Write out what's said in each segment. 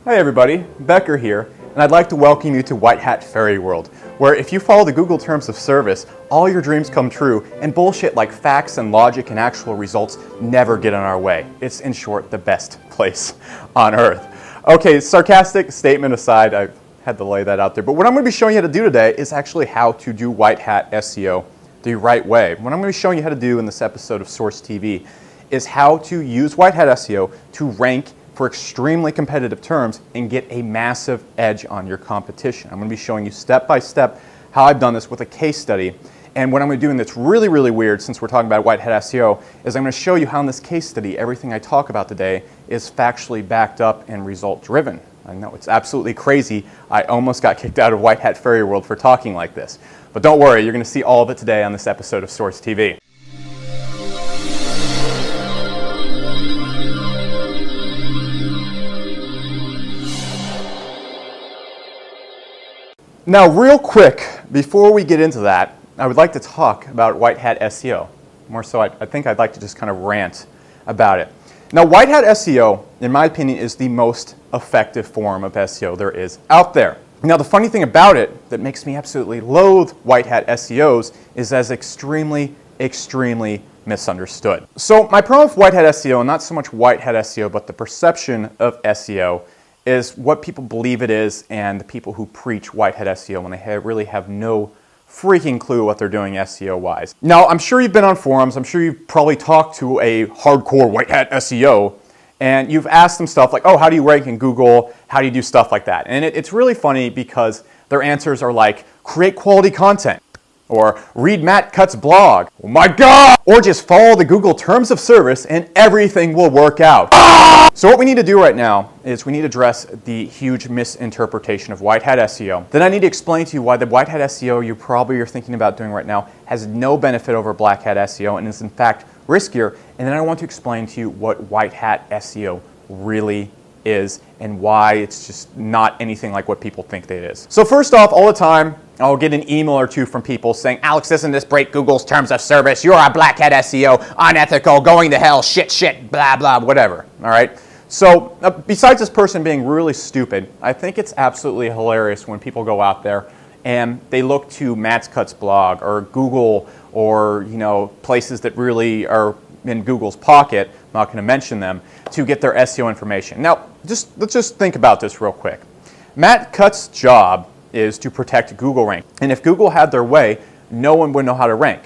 Hi everybody, Becker here, and I'd like to welcome you to White Hat Fairy World, where if you follow the Google Terms of Service, all your dreams come true, and bullshit like facts and logic and actual results never get in our way. It's, in short, the best place on earth. Okay, sarcastic statement aside, I had to lay that out there, but what I'm going to be showing you how to do today is actually how to do White Hat SEO the right way. What I'm going to be showing you how to do in this episode of Source TV is how to use White Hat SEO to rank for extremely competitive terms and get a massive edge on your competition. I'm going to be showing you step by step how I've done this with a case study. And what I'm going to do, and that's really, really weird since we're talking about White Hat SEO, is I'm going to show you how in this case study, everything I talk about today is factually backed up and result driven. I know it's absolutely crazy. I almost got kicked out of White Hat Fairy World for talking like this. But don't worry, you're going to see all of it today on this episode of Source TV. Now, real quick, before we get into that, I would like to talk about White Hat SEO. More so, I think I'd like to just kind of rant about it. Now, White Hat SEO, in my opinion, is the most effective form of SEO there is out there. Now, the funny thing about it that makes me absolutely loathe White Hat SEOs is as extremely, extremely misunderstood. So my problem with White Hat SEO, and not so much White Hat SEO, but the perception of SEO, is what people believe it is and the people who preach White Hat SEO when they really have no freaking clue what they're doing SEO-wise. Now, I'm sure you've been on forums, I'm sure you've probably talked to a hardcore White Hat SEO, and you've asked them stuff like, oh, how do you rank in Google? How do you do stuff like that? And it's really funny because their answers are like, create quality content, or read Matt Cutts' blog, oh my God, or just follow the Google Terms of Service and everything will work out. So what we need to do right now is we need to address the huge misinterpretation of White Hat SEO. Then I need to explain to you why the White Hat SEO you probably are thinking about doing right now has no benefit over Black Hat SEO and is in fact riskier. And then I want to explain to you what White Hat SEO really is and why it's just not anything like what people think that it is. So first off, all the time, I'll get an email or two from people saying, Alex, doesn't this break Google's terms of service? You're a Black Hat SEO, unethical, going to hell, shit, blah, blah, whatever, all right? So besides this person being really stupid, I think it's absolutely hilarious when people go out there and they look to Matt Cutts' blog or Google or, places that really are in Google's pocket, I'm not going to mention them, to get their SEO information. Now, let's just think about this real quick. Matt Cutts' job is to protect Google rank. And if Google had their way, no one would know how to rank.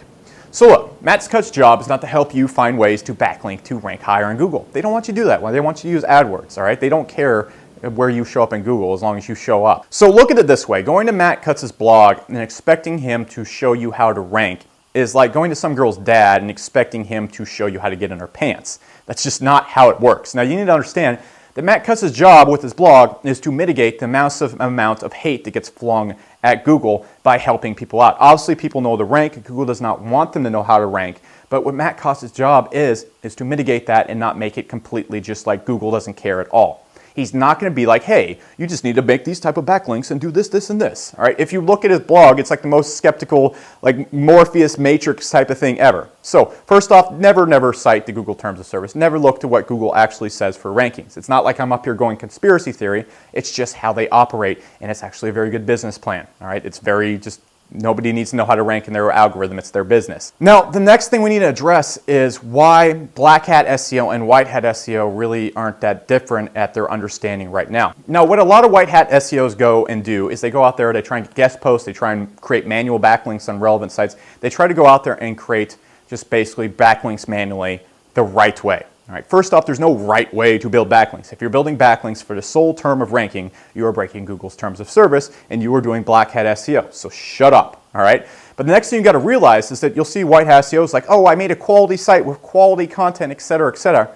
So look, Matt Cutts' job is not to help you find ways to backlink to rank higher in Google. They don't want you to do that. They want you to use AdWords, all right? They don't care where you show up in Google as long as you show up. So look at it this way. Going to Matt Cutts' blog and expecting him to show you how to rank is like going to some girl's dad and expecting him to show you how to get in her pants. That's just not how it works. Now you need to understand that Matt Cutts' job with his blog is to mitigate the massive amount of hate that gets flung at Google by helping people out. Obviously, people know the rank. Google does not want them to know how to rank. But what Matt Cutts' job is to mitigate that and not make it completely just like Google doesn't care at all. He's not going to be like, hey, you just need to make these type of backlinks and do this, this, and this. All right? If you look at his blog, it's like the most skeptical, like Morpheus Matrix type of thing ever. So first off, never cite the Google Terms of Service. Never look to what Google actually says for rankings. It's not like I'm up here going conspiracy theory. It's just how they operate, and it's actually a very good business plan. All right? It's very just... Nobody needs to know how to rank in their algorithm. It's their business. Now, the next thing we need to address is why Black Hat SEO and White Hat SEO really aren't that different at their understanding right now. Now, what a lot of White Hat SEOs go and do is they go out there, they try and guest post, they try and create manual backlinks on relevant sites. They try to go out there and create just basically backlinks manually the right way. All right, first off, there's no right way to build backlinks. If you're building backlinks for the sole term of ranking, you are breaking Google's terms of service and you are doing Black Hat SEO. So shut up, all right? But the next thing you got to realize is that you'll see White Hat SEOs like, oh, I made a quality site with quality content, et cetera, et cetera.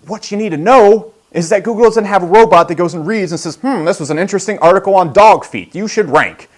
What you need to know is that Google doesn't have a robot that goes and reads and says, this was an interesting article on dog feet. You should rank.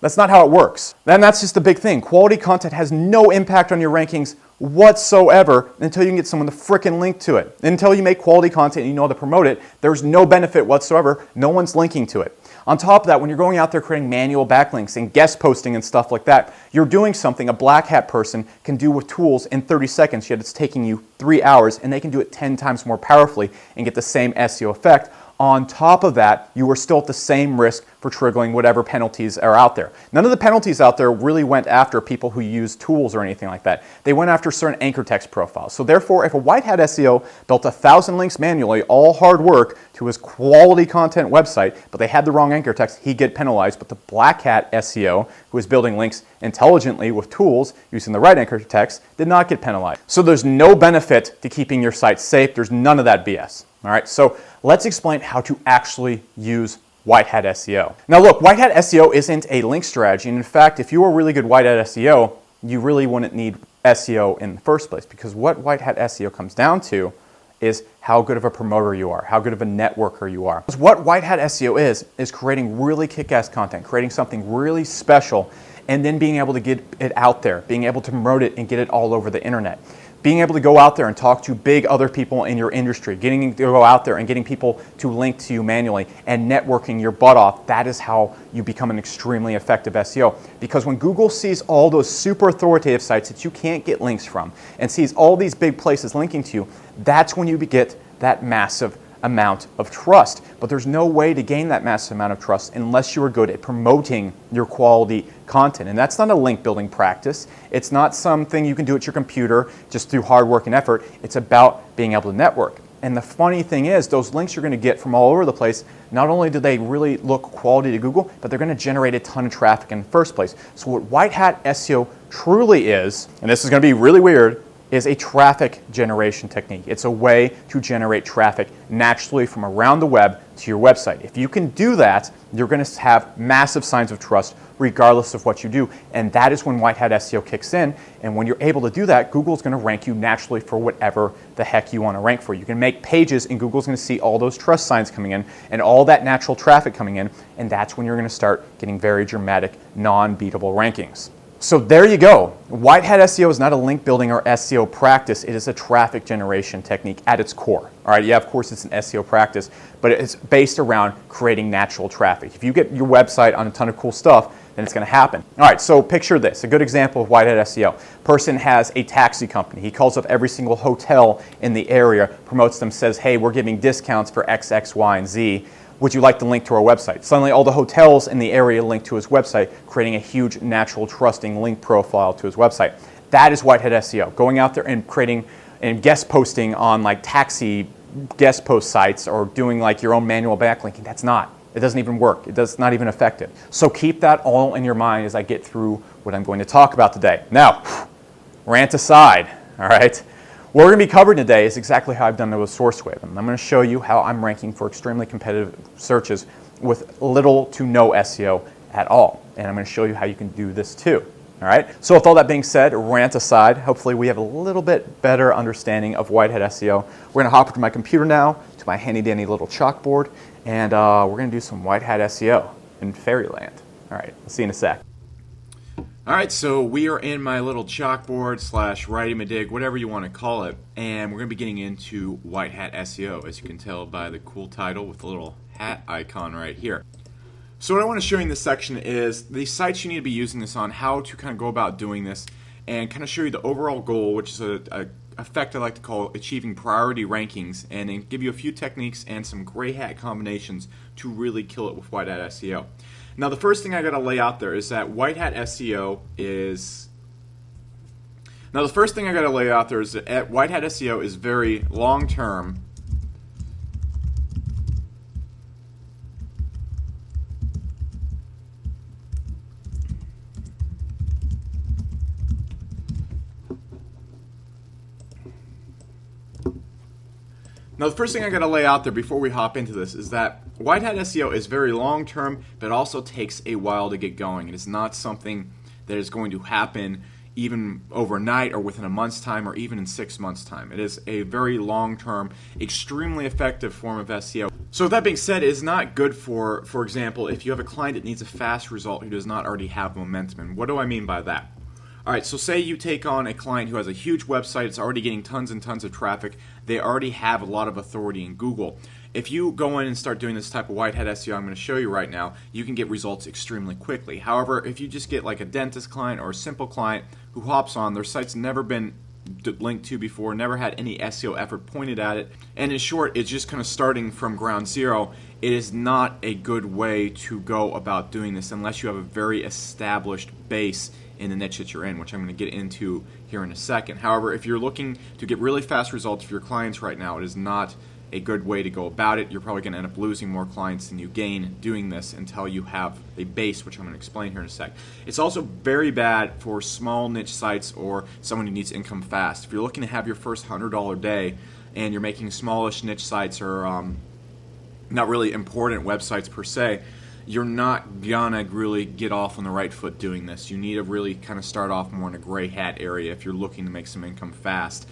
That's not how it works. And that's just the big thing. Quality content has no impact on your rankings whatsoever until you can get someone to frickin' link to it. Until you make quality content and you know how to promote it, there's no benefit whatsoever. No one's linking to it. On top of that, when you're going out there creating manual backlinks and guest posting and stuff like that, you're doing something a Black Hat person can do with tools in 30 seconds, yet it's taking you 3 hours, and they can do it 10 times more powerfully and get the same SEO effect On top of that, you are still at the same risk for triggering whatever penalties are out there. None of the penalties out there really went after people who use tools or anything like that. They went after certain anchor text profiles. So therefore, if a white hat SEO built 1,000 links manually, all hard work, to his quality content website, but they had the wrong anchor text, he'd get penalized. But the black hat SEO, who is building links intelligently with tools using the right anchor text, did not get penalized. So there's no benefit to keeping your site safe. There's none of that BS. All right, so let's explain how to actually use white hat SEO. Now look, white hat SEO isn't a link strategy. And in fact, if you were really good white hat SEO, you really wouldn't need SEO in the first place, because what white hat SEO comes down to is how good of a promoter you are, how good of a networker you are. Because what white hat SEO is creating really kick-ass content, creating something really special, and then being able to get it out there, being able to promote it and get it all over the internet. Being able to go out there and talk to big other people in your industry, getting to go out there and getting people to link to you manually and networking your butt off, that is how you become an extremely effective SEO. Because when Google sees all those super authoritative sites that you can't get links from and sees all these big places linking to you, that's when you get that massive amount of trust. But there's no way to gain that massive amount of trust unless you are good at promoting your quality content. And that's not a link building practice. It's not something you can do at your computer just through hard work and effort. It's about being able to network. And the funny thing is, those links you're going to get from all over the place, not only do they really look quality to Google, but they're going to generate a ton of traffic in the first place. So what white hat SEO truly is, and this is going to be really weird, is a traffic generation technique. It's a way to generate traffic naturally from around the web to your website. If you can do that, you're going to have massive signs of trust regardless of what you do. And that is when white hat SEO kicks in. And when you're able to do that, Google's going to rank you naturally for whatever the heck you want to rank for. You can make pages and Google's going to see all those trust signs coming in and all that natural traffic coming in. And that's when you're going to start getting very dramatic, non-beatable rankings. So there you go. White hat SEO is not a link building or SEO practice. It is a traffic generation technique at its core. All right, yeah, of course it's an SEO practice, but it's based around creating natural traffic. If you get your website on a ton of cool stuff, then it's going to happen. All right, so picture this. A good example of white hat SEO. Person has a taxi company. He calls up every single hotel in the area, promotes them, says, hey, we're giving discounts for X, X, Y, and Z. Would you like to link to our website? Suddenly all the hotels in the area link to his website, creating a huge natural trusting link profile to his website. That is white hat SEO. Going out there and creating and guest posting on like taxi guest post sites or doing like your own manual backlinking. That's not. It doesn't even work. It's not even effective. So keep that all in your mind as I get through what I'm going to talk about today. Now, rant aside, all right? What we're going to be covering today is exactly how I've done it with SourceWave. And I'm going to show you how I'm ranking for extremely competitive searches with little to no SEO at all. And I'm going to show you how you can do this too. All right. So with all that being said, rant aside, hopefully we have a little bit better understanding of white hat SEO. We're going to hop to my computer now, to my handy dandy little chalkboard, and we're going to do some white hat SEO in fairyland. All right. I'll see you in a sec. All right, so we are in my little chalkboard / writing-a-dig, whatever you want to call it, and we're going to be getting into white hat SEO, as you can tell by the cool title with the little hat icon right here. So what I want to show you in this section is the sites you need to be using this on, how to kind of go about doing this, and kind of show you the overall goal, which is a effect I like to call achieving priority rankings, and then give you a few techniques and some gray hat combinations to really kill it with white hat SEO. Now, the first thing I got to lay out there is that white hat SEO is. Now, the first thing I got to lay out there is that white hat SEO is very long term. Now, the first thing I got to lay out there before we hop into this is that white hat SEO is very long term, but also takes a while to get going. It is not something that is going to happen even overnight or within a month's time or even in 6 months' time. It is a very long term, extremely effective form of SEO. So with that being said, it is not good for example, if you have a client that needs a fast result who does not already have momentum. And what do I mean by that? All right, so say you take on a client who has a huge website, it's already getting tons and tons of traffic, they already have a lot of authority in Google. If you go in and start doing this type of white hat SEO I'm going to show you right now, you can get results extremely quickly. However, if you just get like a dentist client or a simple client who hops on, their site's never been linked to before, never had any SEO effort pointed at it, and in short, it's just kind of starting from ground zero. It is not a good way to go about doing this unless you have a very established base in the niche that you're in, which I'm going to get into here in a second. However, if you're looking to get really fast results for your clients right now, it is not a good way to go about it. You're probably going to end up losing more clients than you gain doing this until you have a base, which I'm going to explain here in a sec. It's also very bad for small niche sites or someone who needs income fast. If you're looking to have your first $100 day and you're making smallish niche sites or not really important websites per se, you're not gonna really get off on the right foot doing this. You need to really kind of start off more in a gray hat area if you're looking to make some income fast.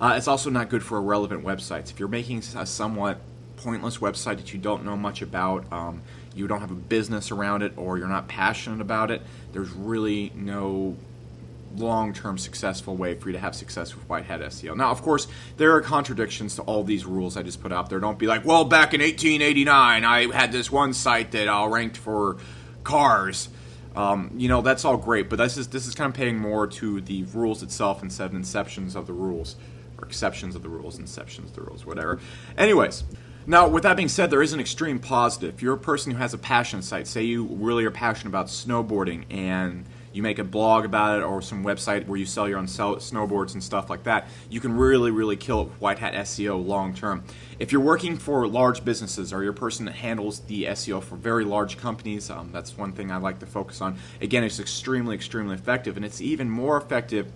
It's also not good for irrelevant websites. If you're making a somewhat pointless website that you don't know much about, you don't have a business around it, or you're not passionate about it, there's really no long-term successful way for you to have success with white hat SEO. Now, of course, there are contradictions to all these rules I just put out there. Don't be like, well, back in 1889, I had this one site that ranked for cars. That's all great, but this is kind of paying more to the rules itself instead of inceptions of the rules, or exceptions of the rules, inceptions of the rules, whatever. Anyways, now with that being said, there is an extreme positive. If you're a person who has a passion site, say you really are passionate about snowboarding and you make a blog about it or some website where you sell your own snowboards and stuff like that, you can really, really kill it with white hat SEO long term. If you're working for large businesses or you're a person that handles the SEO for very large companies, that's one thing I like to focus on. Again, it's extremely, extremely effective, and it's even more effective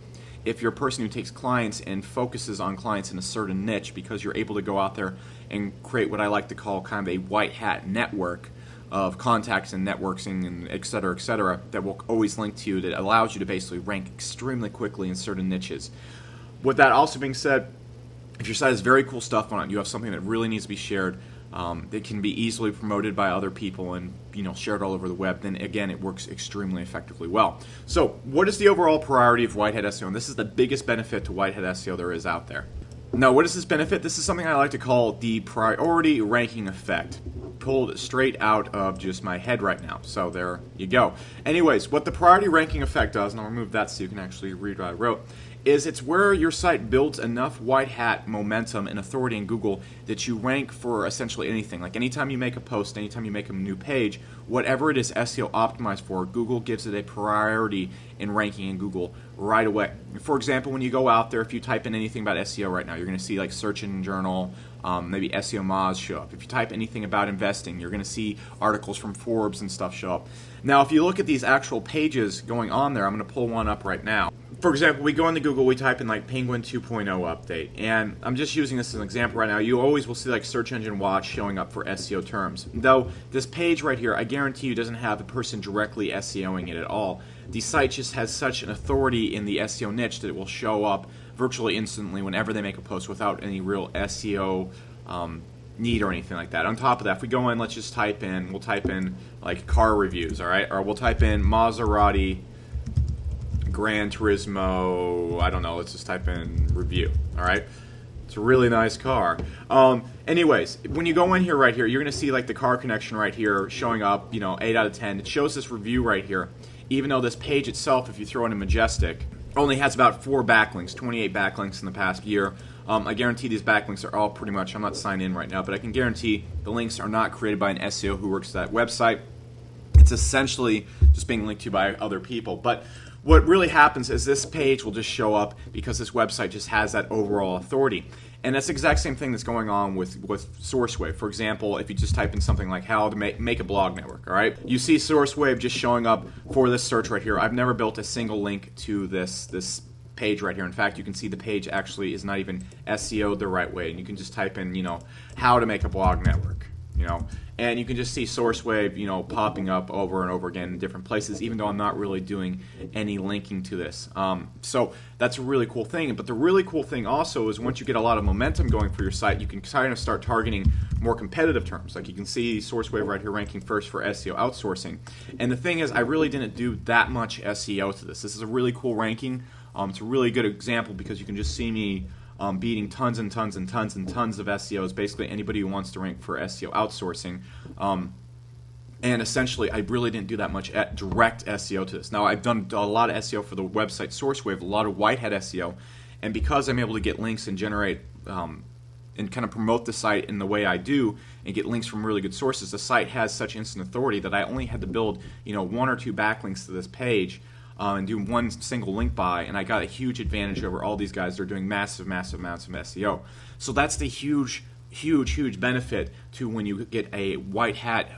if you're a person who takes clients and focuses on clients in a certain niche, because you're able to go out there and create what I like to call kind of a white hat network of contacts and networking and et cetera, that will always link to you, that allows you to basically rank extremely quickly in certain niches. With that also being said, if your site has very cool stuff on it, you have something that really needs to be shared, that can be easily promoted by other people and shared all over the web, then again it works extremely effectively well. So what is the overall priority of white hat SEO? And this is the biggest benefit to white hat SEO there is out there. Now, what is this benefit? This is something I like to call the priority ranking effect, pulled straight out of just my head right now. So there you go. Anyways, what the priority ranking effect does, and I'll remove that so you can actually read what I wrote, is it's where your site builds enough white hat momentum and authority in Google that you rank for essentially anything. Like anytime you make a post, anytime you make a new page, whatever it is SEO optimized for, Google gives it a priority in ranking in Google right away. For example, when you go out there, if you type in anything about SEO right now, you're going to see like Search Engine Journal, maybe SEO Moz show up. If you type anything about investing, you're going to see articles from Forbes and stuff show up. Now, if you look at these actual pages going on there, I'm going to pull one up right now. For example, we go into Google, we type in like Penguin 2.0 update, and I'm just using this as an example right now. You always will see like Search Engine Watch showing up for SEO terms. Though this page right here, I guarantee you doesn't have the person directly SEOing it at all. The site just has such an authority in the SEO niche that it will show up virtually instantly whenever they make a post without any real SEO need or anything like that. On top of that, if we go in, let's just type in, we'll type in like car reviews, all right? Or we'll type in Maserati Gran Turismo, I don't know, let's just type in review, all right? It's a really nice car. Anyways, when you go in here right here, you're going to see like the car connection right here showing up, 8 out of 10. It shows this review right here, even though this page itself, if you throw in a Majestic, only has about 4 backlinks, 28 backlinks in the past year. I guarantee these backlinks are all pretty much, I'm not signed in right now, but I can guarantee the links are not created by an SEO who works at that website. It's essentially just being linked to by other people. But what really happens is this page will just show up because this website just has that overall authority. And that's the exact same thing that's going on with SourceWave. For example, if you just type in something like how to make a blog network, all right? You see SourceWave just showing up for this search right here. I've never built a single link to this page right here. In fact, you can see the page actually is not even SEO'd the right way. And you can just type in, how to make a blog network, and you can just see SourceWave, popping up over and over again in different places, even though I'm not really doing any linking to this. So that's a really cool thing. But the really cool thing also is once you get a lot of momentum going for your site, you can kind of start targeting more competitive terms. Like you can see SourceWave right here ranking first for SEO outsourcing. And the thing is, I really didn't do that much SEO to this. This is a really cool ranking. It's a really good example because you can just see me beating tons and tons and tons and tons of SEOs, basically anybody who wants to rank for SEO outsourcing. And essentially, I really didn't do that much direct SEO to this. Now, I've done a lot of SEO for the website SourceWave, a lot of white hat SEO, And because I'm able to get links and generate and kind of promote the site in the way I do and get links from really good sources, the site has such instant authority that I only had to build 1 or 2 backlinks to this page and do one single link buy, and I got a huge advantage over all these guys. They're doing massive amounts of SEO. So that's the huge benefit to when you get a white hat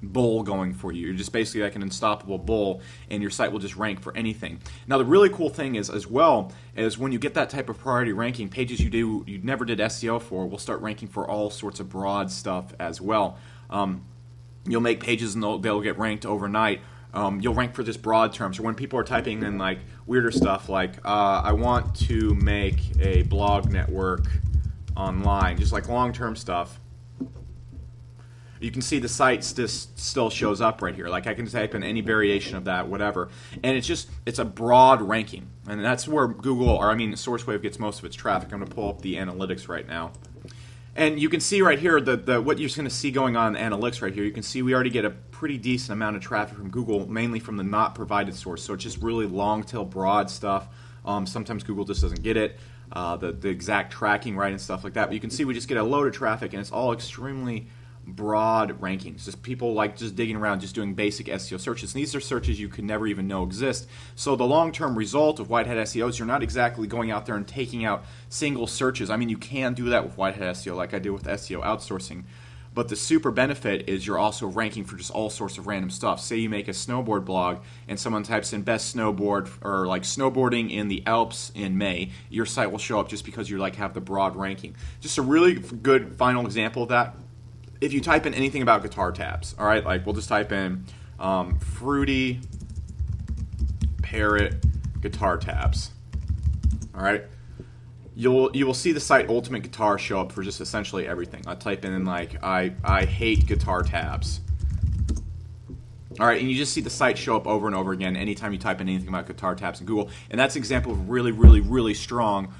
bull going for you. You're just basically like an unstoppable bull, and your site will just rank for anything. Now the really cool thing is, as well, is when you get that type of priority ranking, pages you never did SEO for will start ranking for all sorts of broad stuff as well. You'll make pages and they'll get ranked overnight. You'll rank for just broad terms, or when people are typing in like weirder stuff like I want to make a blog network online, just like long-term stuff. You can see the site still shows up right here. Like I can type in any variation of that, whatever, and it's a broad ranking, and that's where SourceWave gets most of its traffic. I'm going to pull up the analytics right now, and you can see right here what you're going to see going on in analytics right here. You can see we already get a pretty decent amount of traffic from Google, mainly from the not provided source. So it's just really long tail, broad stuff. Sometimes Google just doesn't get it, the exact tracking right and stuff like that. But you can see we just get a load of traffic, and it's all extremely broad rankings, just people like just digging around, just doing basic SEO searches. And these are searches you could never even know exist. So the long-term result of white hat SEO is you're not exactly going out there and taking out single searches. I mean, you can do that with white hat SEO like I did with SEO outsourcing, but the super benefit is you're also ranking for just all sorts of random stuff. Say you make a snowboard blog and someone types in best snowboard or like snowboarding in the Alps in May, your site will show up just because you have the broad ranking. Just a really good final example of that. If you type in anything about guitar tabs, all right, like we'll just type in fruity parrot guitar tabs, all right, you will see the site Ultimate Guitar show up for just essentially everything. I type in like I hate guitar tabs, all right, and you just see the site show up over and over again anytime you type in anything about guitar tabs in Google, and that's an example of really strong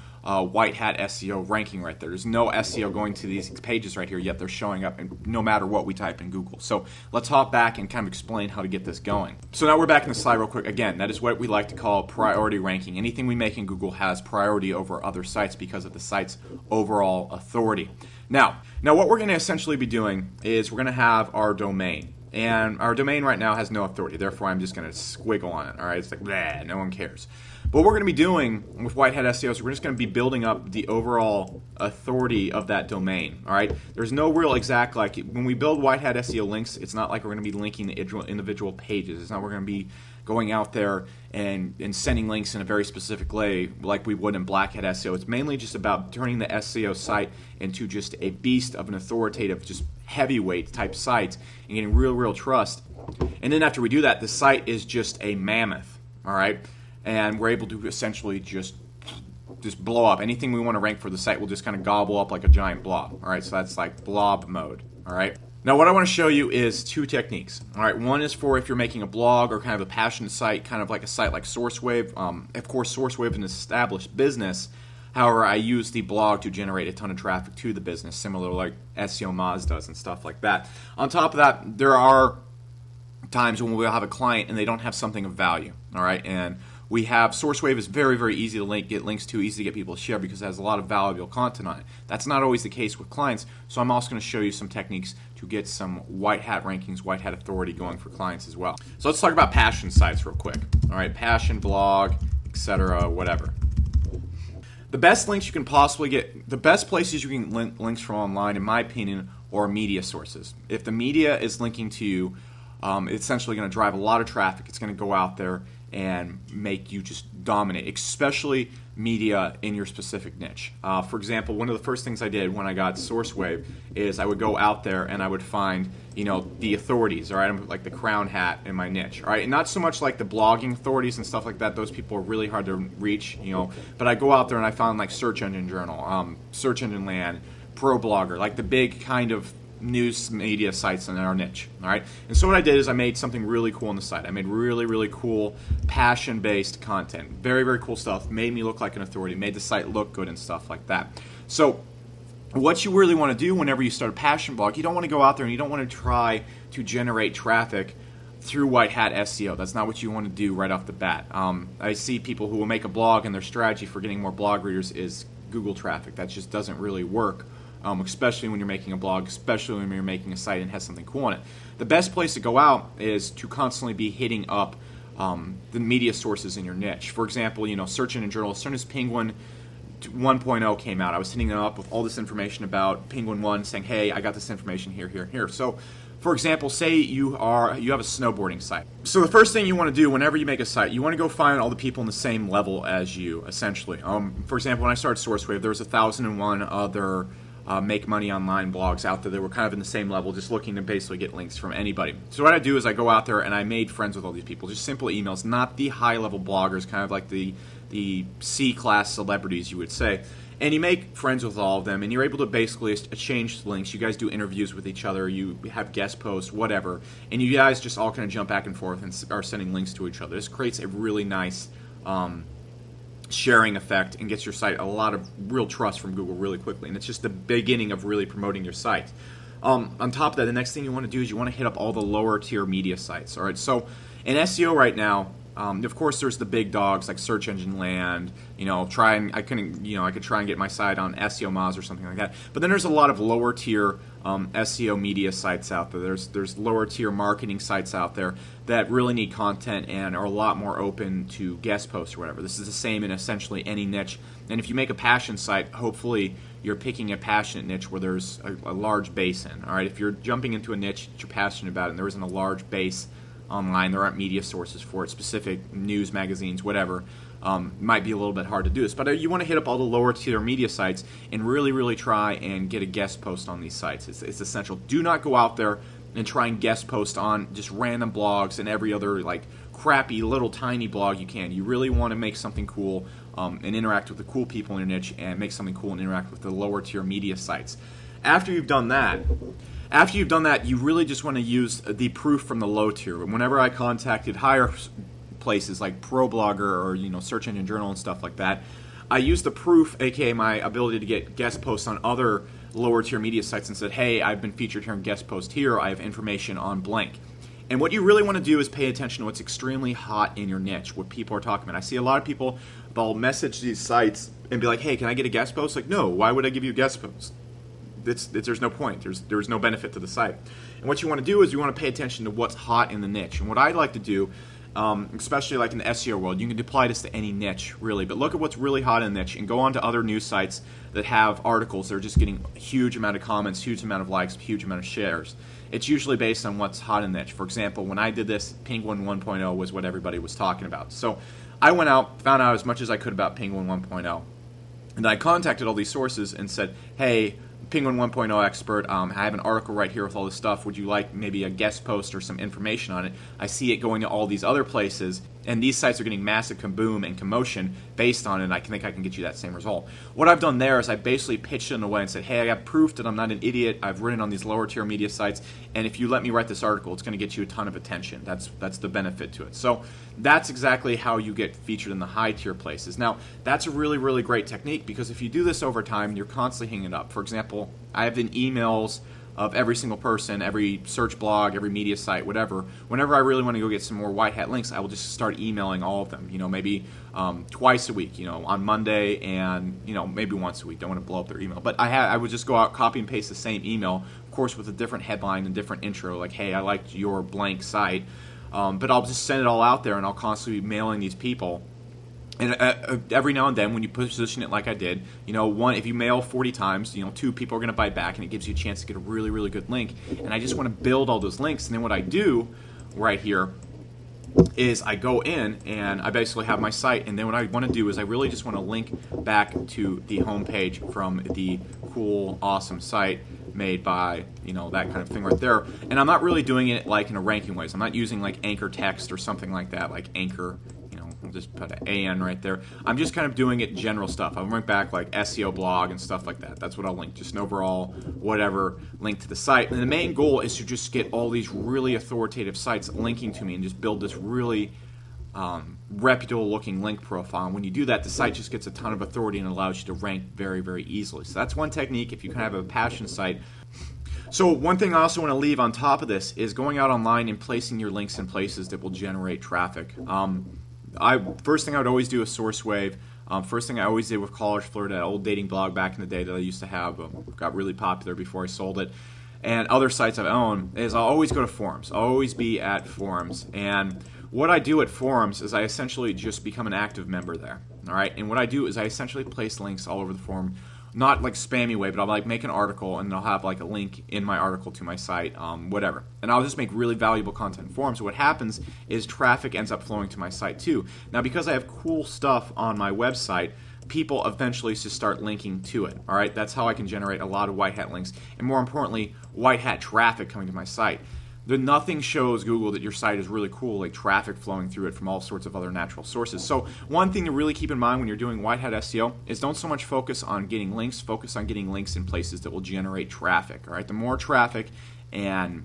white hat SEO ranking right there. There's no SEO going to these pages right here, yet they're showing up no matter what we type in Google. So let's hop back and kind of explain how to get this going. So now we're back in the slide real quick. Again, that is what we like to call priority ranking. Anything we make in Google has priority over other sites because of the site's overall authority. Now what we're going to essentially be doing is we're going to have our domain. And our domain right now has no authority, therefore I'm just going to squiggle on it. All right, it's like, bleh, no one cares. But what we're going to be doing with white hat SEO is we're just going to be building up the overall authority of that domain. All right, there's no real exact, like when we build white hat SEO links, it's not like we're going to be linking the individual pages. It's not we're going to be going out there and sending links in a very specific way like we would in black hat SEO. It's mainly just about turning the SEO site into just a beast of an authoritative, just heavyweight type site and getting real trust. And then after we do that, the site is just a mammoth, all right? And we're able to essentially just blow up. Anything we want to rank for, the site will just kind of gobble up like a giant blob, all right? So that's like blob mode, all right? Now what I want to show you is 2 techniques, all right? One is for if you're making a blog or kind of a passionate site, kind of like a site like SourceWave. Of course, SourceWave is an established business. However, I use the blog to generate a ton of traffic to the business, similar like SEO Moz does and stuff like that. On top of that, there are times when we'll have a client and they don't have something of value, all right? And we have SourceWave is very easy to get links to, easy to get people to share because it has a lot of valuable content on it. That's not always the case with clients, so I'm also going to show you some techniques to get some white hat rankings, white hat authority going for clients as well. So let's talk about passion sites real quick. All right, passion blog, etc., whatever. The best links you can possibly get, the best places you can link links from online, in my opinion, are media sources. If the media is linking to you, it's essentially going to drive a lot of traffic. It's going to go out there and make you just dominate, especially media in your specific niche. For example, one of the first things I did when I got SourceWave is I would go out there and I would find, the authorities, all right, like the crown hat in my niche, all right, and not so much like the blogging authorities and stuff like that. Those people are really hard to reach, but I go out there and I found like Search Engine Journal, Search Engine Land, ProBlogger, like the big kind of news media sites in our niche, all right? And so what I did is I made something really cool on the site. I made really cool passion-based content. Very cool stuff. Made me look like an authority. Made the site look good and stuff like that. So what you really want to do whenever you start a passion blog, you don't want to go out there and you don't want to try to generate traffic through white hat SEO. That's not what you want to do right off the bat. I see people who will make a blog and their strategy for getting more blog readers is Google traffic. That just doesn't really work, especially when you're making a blog, especially when you're making a site and has something cool on it. The best place to go out is to constantly be hitting up the media sources in your niche. For example, search engine journals. As soon as Penguin 1.0 came out, I was hitting them up with all this information about Penguin 1, saying, hey, I got this information here, here, here. So, for example, say you have a snowboarding site. So the first thing you want to do whenever you make a site, you want to go find all the people in the same level as you, essentially. For example, when I started SourceWave, there was 1,001 other make money online blogs out there that were kind of in the same level, just looking to basically get links from anybody. So what I do is I go out there and I made friends with all these people, just simple emails, not the high-level bloggers, kind of like the C-class celebrities, you would say. And you make friends with all of them, and you're able to basically exchange links. You guys do interviews with each other, you have guest posts, whatever, and you guys just all kind of jump back and forth and are sending links to each other. This creates a really nice sharing effect and gets your site a lot of real trust from Google really quickly. And it's just the beginning of really promoting your site. On top of that, the next thing you want to do is you want to hit up all the lower tier media sites. All right, so in SEO right now, of course, there's the big dogs like Search Engine Land. I could try and get my site on SEO Moz or something like that. But then there's a lot of lower tier SEO media sites out there. There's lower tier marketing sites out there that really need content and are a lot more open to guest posts or whatever. This is the same in essentially any niche. And if you make a passion site, hopefully you're picking a passionate niche where there's a large base in. All right, if you're jumping into a niche that you're passionate about and there isn't a large base online, there aren't media sources for it, specific news, magazines, whatever, might be a little bit hard to do this. But you want to hit up all the lower tier media sites and really, really try and get a guest post on these sites. It's essential. Do not go out there and try and guest post on just random blogs and every other like crappy little tiny blog you can. You really want to make something cool and interact with the cool people in your niche and make something cool and interact with the lower tier media sites. After you've done that, you really just want to use the proof from the low tier. Whenever I contacted higher places like ProBlogger or Search Engine Journal and stuff like that, I used the proof, aka my ability to get guest posts on other lower tier media sites, and said, hey, I've been featured here in guest post here. I have information on blank. And what you really want to do is pay attention to what's extremely hot in your niche, what people are talking about. I see a lot of people, they'll message these sites and be like, hey, can I get a guest post? Like, no, why would I give you a guest post? There's no point. There's no benefit to the site. And what you want to do is you want to pay attention to what's hot in the niche. And what I like to do, especially like in the SEO world, you can apply this to any niche, really. But look at what's really hot in the niche and go on to other news sites that have articles that are just getting a huge amount of comments, huge amount of likes, huge amount of shares. It's usually based on what's hot in the niche. For example, when I did this, Penguin 1.0 was what everybody was talking about. So I went out, found out as much as I could about Penguin 1.0. And I contacted all these sources and said, hey, Penguin 1.0 expert, I have an article right here with all this stuff. Would you like maybe a guest post or some information on it? I see it going to all these other places, and these sites are getting massive kaboom and commotion based on it, and I think I can get you that same result. What I've done there is I basically pitched it in a way and said, hey, I got proof that I'm not an idiot. I've written on these lower tier media sites, and if you let me write this article, it's going to get you a ton of attention. That's the benefit to it. So that's exactly how you get featured in the high tier places. Now, that's a really, really great technique because if you do this over time, you're constantly hanging it up. For example, I have in emails of every single person, every search blog, every media site, whatever. Whenever I really want to go get some more white hat links, I will just start emailing all of them. Maybe twice a week. On Monday and maybe once a week. Don't want to blow up their email, but I would just go out, copy and paste the same email, of course, with a different headline and different intro, like, hey, I liked your blank site. But I'll just send it all out there, and I'll constantly be mailing these people. And every now and then, when you position it like I did, if you mail 40 times, 2 people are going to bite back, and it gives you a chance to get a really, really good link. And I just want to build all those links. And then what I do right here is I go in and I basically have my site. And then what I want to do is I really just want to link back to the homepage from the cool, awesome site made by, that kind of thing right there. And I'm not really doing it like in a ranking ways. I'm not using like anchor text or something like that, like anchor. I'll just put an AN right there. I'm just kind of doing it general stuff. I'll link back like SEO blog and stuff like that. That's what I'll link, just an overall whatever link to the site. And the main goal is to just get all these really authoritative sites linking to me and just build this really reputable looking link profile. And when you do that, the site just gets a ton of authority and allows you to rank very, very easily. So that's one technique if you kind of have a passion site. So one thing I also want to leave on top of this is going out online and placing your links in places that will generate traffic. First thing I would always do is SourceWave. First thing I always did with College Flirt, that old dating blog back in the day that I used to have, got really popular before I sold it, and other sites I've owned, is I'll always go to forums. I'll always be at forums. And what I do at forums is I essentially just become an active member there. All right, and what I do is I essentially place links all over the forum. Not like spammy way, but I'll like make an article and I'll have like a link in my article to my site, whatever. And I'll just make really valuable content in forums. So what happens is traffic ends up flowing to my site too. Now because I have cool stuff on my website, people eventually just start linking to it. All right, that's how I can generate a lot of white hat links, and more importantly, white hat traffic coming to my site. Nothing shows Google that your site is really cool, like traffic flowing through it from all sorts of other natural sources. So one thing to really keep in mind when you're doing white hat SEO is don't so much focus on getting links, focus on getting links in places that will generate traffic. All right, the more traffic and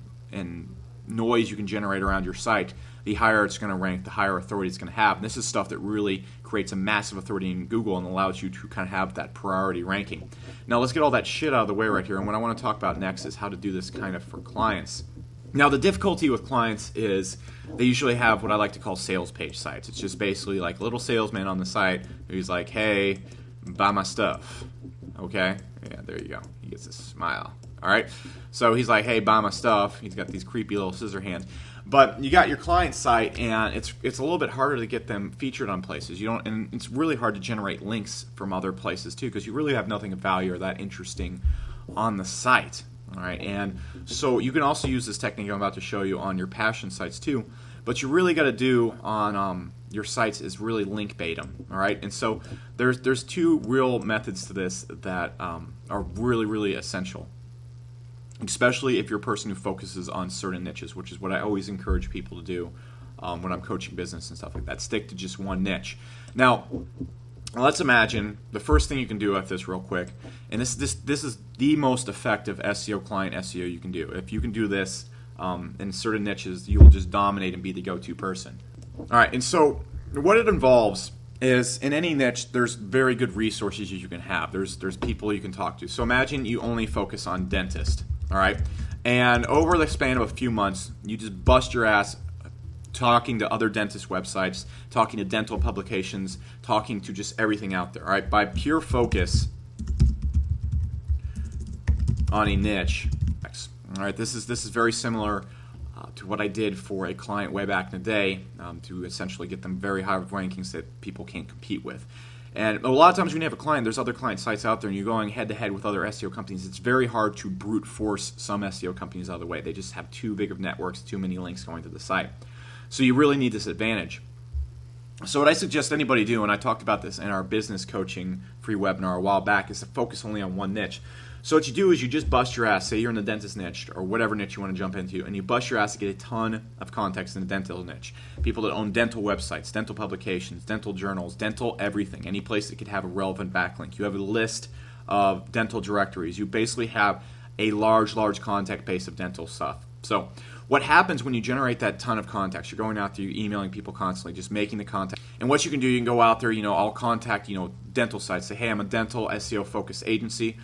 noise you can generate around your site, the higher it's going to rank, the higher authority it's going to have. And this is stuff that really creates a massive authority in Google and allows you to kind of have that priority ranking. Now let's get all that shit out of the way right here. And what I want to talk about next is how to do this kind of for clients. Now, the difficulty with clients is they usually have what I like to call sales page sites. It's just basically like a little salesman on the site who's like, hey, buy my stuff. Okay? Yeah, there you go. He gets a smile. All right? So he's like, hey, buy my stuff. He's got these creepy little scissor hands. But you got your client site, and it's a little bit harder to get them featured on places. And it's really hard to generate links from other places, too, because you really have nothing of value or that interesting on the site. All right, and so you can also use this technique I'm about to show you on your passion sites too, but you really got to do on your sites is really link bait them. All right, and so there's two real methods to this that are really, really essential, especially if you're a person who focuses on certain niches, which is what I always encourage people to do when I'm coaching business and stuff like that. Stick to just one niche. Now, let's imagine the first thing you can do with this real quick, and this is the most effective SEO client SEO you can do. If you can do this in certain niches, you will just dominate and be the go-to person. All right, and so what it involves is in any niche, there's very good resources you can have. There's people you can talk to. So imagine you only focus on dentist, all right? And over the span of a few months, you just bust your ass talking to other dentist websites, talking to dental publications, talking to just everything out there. All right, by pure focus on a niche. All right, this is very similar to what I did for a client way back in the day to essentially get them very high rankings that people can't compete with. And a lot of times when you have a client, there's other client sites out there and you're going head-to-head with other SEO companies. It's very hard to brute force some SEO companies out of the way. They just have too big of networks, too many links going to the site. So you really need this advantage. So what I suggest anybody do, and I talked about this in our business coaching free webinar a while back, is to focus only on one niche. So what you do is you just bust your ass, say you're in the dentist niche or whatever niche you want to jump into, and you bust your ass to get a ton of contacts in the dental niche. People that own dental websites, dental publications, dental journals, dental everything, any place that could have a relevant backlink. You have a list of dental directories. You basically have a large contact base of dental stuff. So what happens when you generate that ton of contacts? You're going out there, you're emailing people constantly, just making the contact. And what you can do, you can go out there, I'll contact, dental sites. Say, hey, I'm a dental SEO focused agency.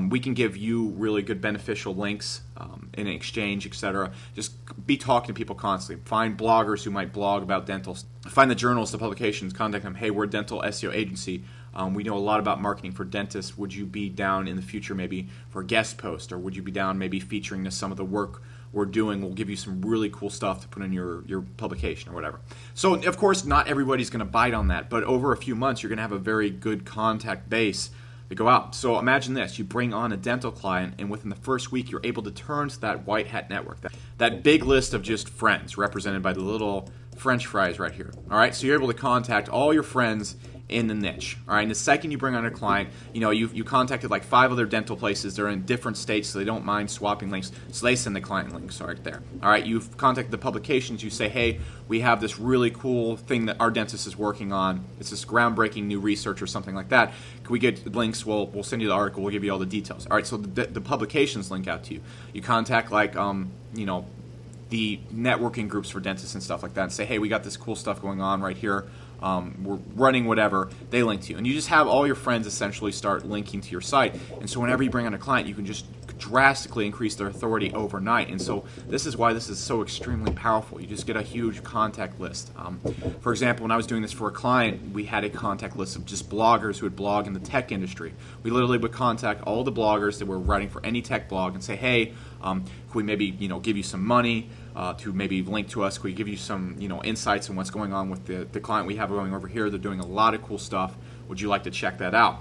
We can give you really good beneficial links in exchange, etc. Just be talking to people constantly. Find bloggers who might blog about dental. Find the journals, the publications, contact them. Hey, we're a dental SEO agency. We know a lot about marketing for dentists. Would you be down in the future maybe for a guest post? Or would you be down maybe featuring some of the work we're doing? We'll give you some really cool stuff to put in your publication or whatever. So, of course, not everybody's going to bite on that. But over a few months, you're going to have a very good contact base to go out. So imagine this. You bring on a dental client, and within the first week, you're able to turn to that white hat network, that big list of just friends represented by the little French fries right here. All right, so you're able to contact all your friends in the niche. All right, and the second you bring on a client, you contacted like 5 other dental places. They're in different states, so they don't mind swapping links. So they send the client links right there. All right, you've contacted the publications. You say, hey, we have this really cool thing that our dentist is working on. It's this groundbreaking new research or something like that. Can we get links? We'll send you the article. We'll give you all the details. All right, so the publications link out to you. You contact like the networking groups for dentists and stuff like that, and say, hey, we got this cool stuff going on right here. We're running whatever. They link to you, and you just have all your friends essentially start linking to your site. And so whenever you bring on a client, you can just drastically increase their authority overnight. And so this is why this is so extremely powerful. You just get a huge contact list. For example, when I was doing this for a client, we had a contact list of just bloggers who would blog in the tech industry. We literally would contact all the bloggers that were writing for any tech blog and say, hey, could we maybe give you some money to maybe link to us? Could we give you some insights on what's going on with the client we have going over here? They're doing a lot of cool stuff. Would you like to check that out?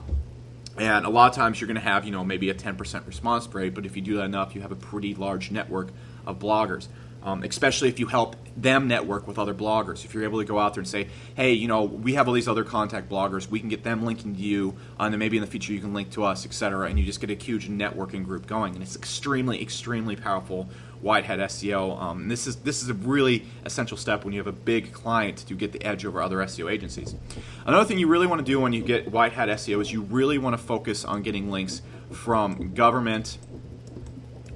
And a lot of times you're going to have maybe a 10% response rate, but if you do that enough, you have a pretty large network of bloggers. Especially if you help them network with other bloggers. If you're able to go out there and say, hey, we have all these other contact bloggers, we can get them linking to you, and then maybe in the future you can link to us, etc. And you just get a huge networking group going. And it's extremely, extremely powerful white hat SEO. This is a really essential step when you have a big client to get the edge over other SEO agencies. Another thing you really want to do when you get white hat SEO is you really want to focus on getting links from government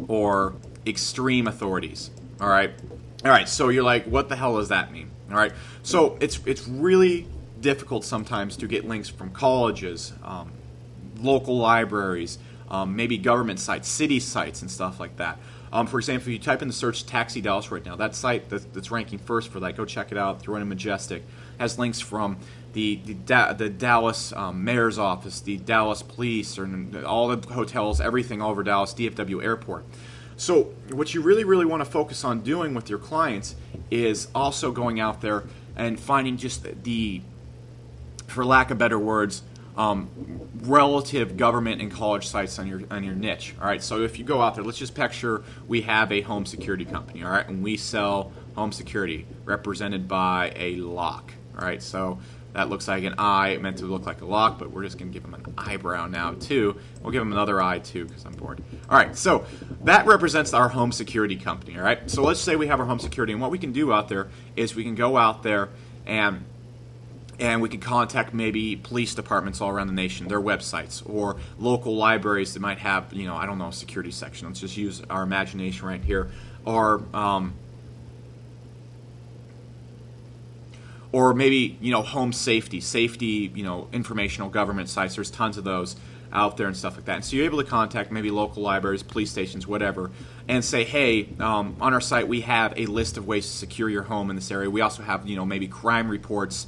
or extreme authorities. All right. So you're like, what the hell does that mean? All right. So it's really difficult sometimes to get links from colleges, local libraries, maybe government sites, city sites, and stuff like that. For example, if you type in the search Taxi Dallas right now, that site that's ranking first for that, go check it out. Throw in a Majestic. Has links from the Dallas mayor's office, the Dallas police, or all the hotels, everything all over Dallas, DFW airport. So what you really, really want to focus on doing with your clients is also going out there and finding just for lack of better words, relative government and college sites on your niche. All right, so if you go out there, let's just picture we have a home security company, all right, and we sell home security represented by a lock. All right, so that looks like an eye, meant to look like a lock, but we're just going to give them an eyebrow now too. We'll give them another eye too because I'm bored. All right, so that represents our home security company. All right, so let's say we have our home security, and what we can do out there is we can go out there and we can contact maybe police departments all around the nation, their websites, or local libraries that might have, I don't know, a security section. Let's just use our imagination right here. Or maybe, home safety, informational government sites. There's tons of those out there and stuff like that. And so you're able to contact maybe local libraries, police stations, whatever, and say, hey, on our site we have a list of ways to secure your home in this area. We also have, maybe crime reports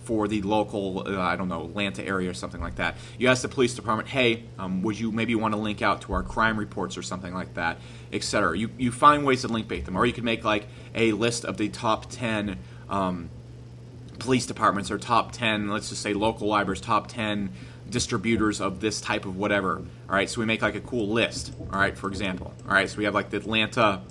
for the local, Atlanta area or something like that. You ask the police department, hey, would you maybe want to link out to our crime reports or something like that, etc. You find ways to link bait them. Or you can make like a list of the top 10 police departments or top 10, let's just say local libraries, top 10 distributors of this type of whatever. All right, so we make like a cool list, all right, for example. All right, so we have like the Atlanta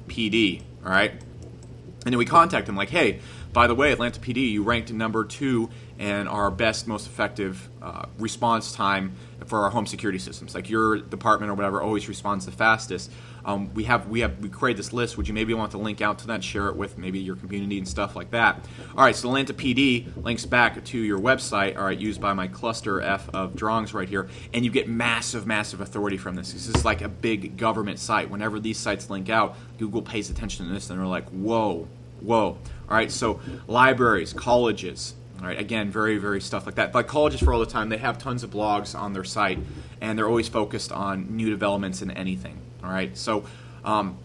PD, all right? And then we contact them like, hey, by the way, Atlanta PD, you ranked number 2 and our best, most effective response time for our home security systems. Like your department or whatever always responds the fastest. We create this list. Would you maybe want to link out to that, share it with maybe your community and stuff like that? All right, so Atlanta PD links back to your website, all right, used by my cluster F of drawings right here, and you get massive, massive authority from this. This is like a big government site. Whenever these sites link out, Google pays attention to this, and they're like, whoa. All right, so libraries, colleges, all right, again, very, very stuff like that. Like colleges for all the time, they have tons of blogs on their site, and they're always focused on new developments in anything, all right? So and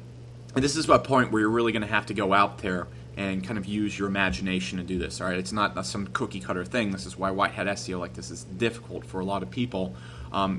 this is a point where you're really going to have to go out there and kind of use your imagination to do this, all right? It's not some cookie-cutter thing. This is why white hat SEO like this is difficult for a lot of people.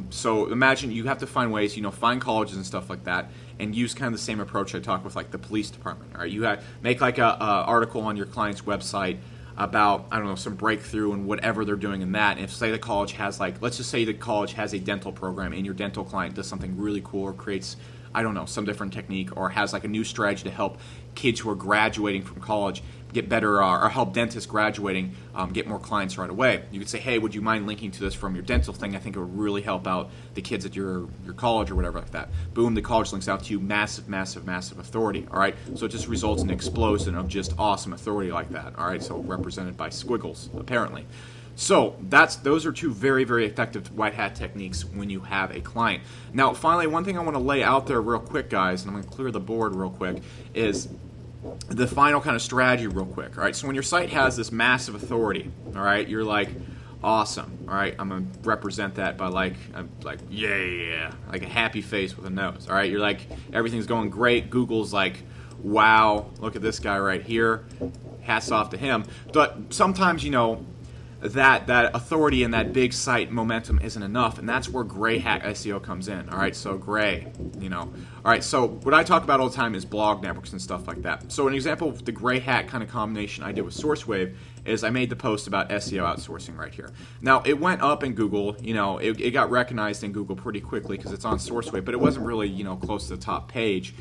So imagine you have to find ways, find colleges and stuff like that, and use kind of the same approach I talked with like the police department. All right, you make like a article on your client's website about, I don't know, some breakthrough and whatever they're doing in that. And if say the college has let's just say the college has a dental program and your dental client does something really cool or creates, I don't know, some different technique or has like a new strategy to help kids who are graduating from college get better or help dentists graduating get more clients right away. You could say, hey, would you mind linking to this from your dental thing? I think it would really help out the kids at your college or whatever like that. Boom, the college links out to you, massive, massive, massive authority, all right? So it just results in an explosion of just awesome authority like that, all right? So represented by squiggles, apparently. So those are 2 very, very effective white hat techniques when you have a client. Now, finally, one thing I want to lay out there real quick, guys, and I'm going to clear the board real quick, is the final kind of strategy real quick. All right, so when your site has this massive authority, all right, you're like, Awesome. All right, I'm gonna represent that by like yeah, like a happy face with a nose. All right, you're like everything's going great. Google's like, wow, look at this guy right here. Hats off to him. But sometimes, you know, that authority and that big site momentum isn't enough, and that's where gray hat SEO comes in. All right, so gray, you know. All right, so what I talk about all the time is blog networks and stuff like that. So an example of the gray hat kind of combination I did with SourceWave is I made the post about SEO outsourcing right here. Now, it went up in Google, you know, it got recognized in Google pretty quickly because it's on SourceWave, but it wasn't really, you know, close to the top page.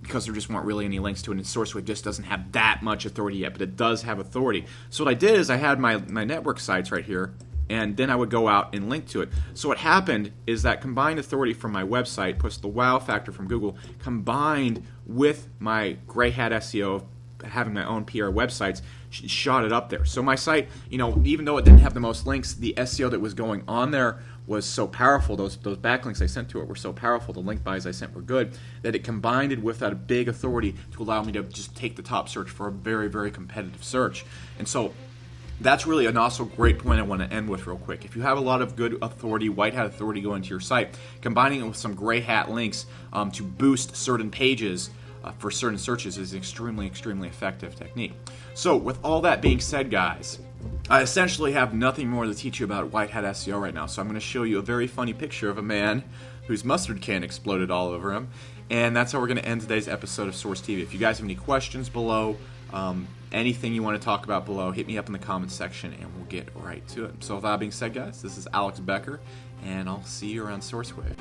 Because there just weren't really any links to it, and SourceWave just doesn't have that much authority yet, but it does have authority. So what I did is I had my network sites right here, and then I would go out and link to it. So what happened is that combined authority from my website, plus the wow factor from Google, combined with my gray hat SEO, having my own PR websites, shot it up there. So my site, you know, even though it didn't have the most links, the SEO that was going on there was so powerful, those backlinks I sent to it were so powerful, the link buys I sent were good, that it combined with that big authority to allow me to just take the top search for a very, very competitive search. And so that's really an also great point I want to end with real quick. If you have a lot of good authority, white hat authority going to your site, combining it with some gray hat links to boost certain pages for certain searches is an extremely, extremely effective technique. So with all that being said, guys, I essentially have nothing more to teach you about white hat SEO right now. So I'm going to show you a very funny picture of a man whose mustard can exploded all over him. And that's how we're going to end today's episode of Source TV. If you guys have any questions below, anything you want to talk about below, hit me up in the comments section and we'll get right to it. So with that being said, guys, this is Alex Becker, and I'll see you around SourceWave.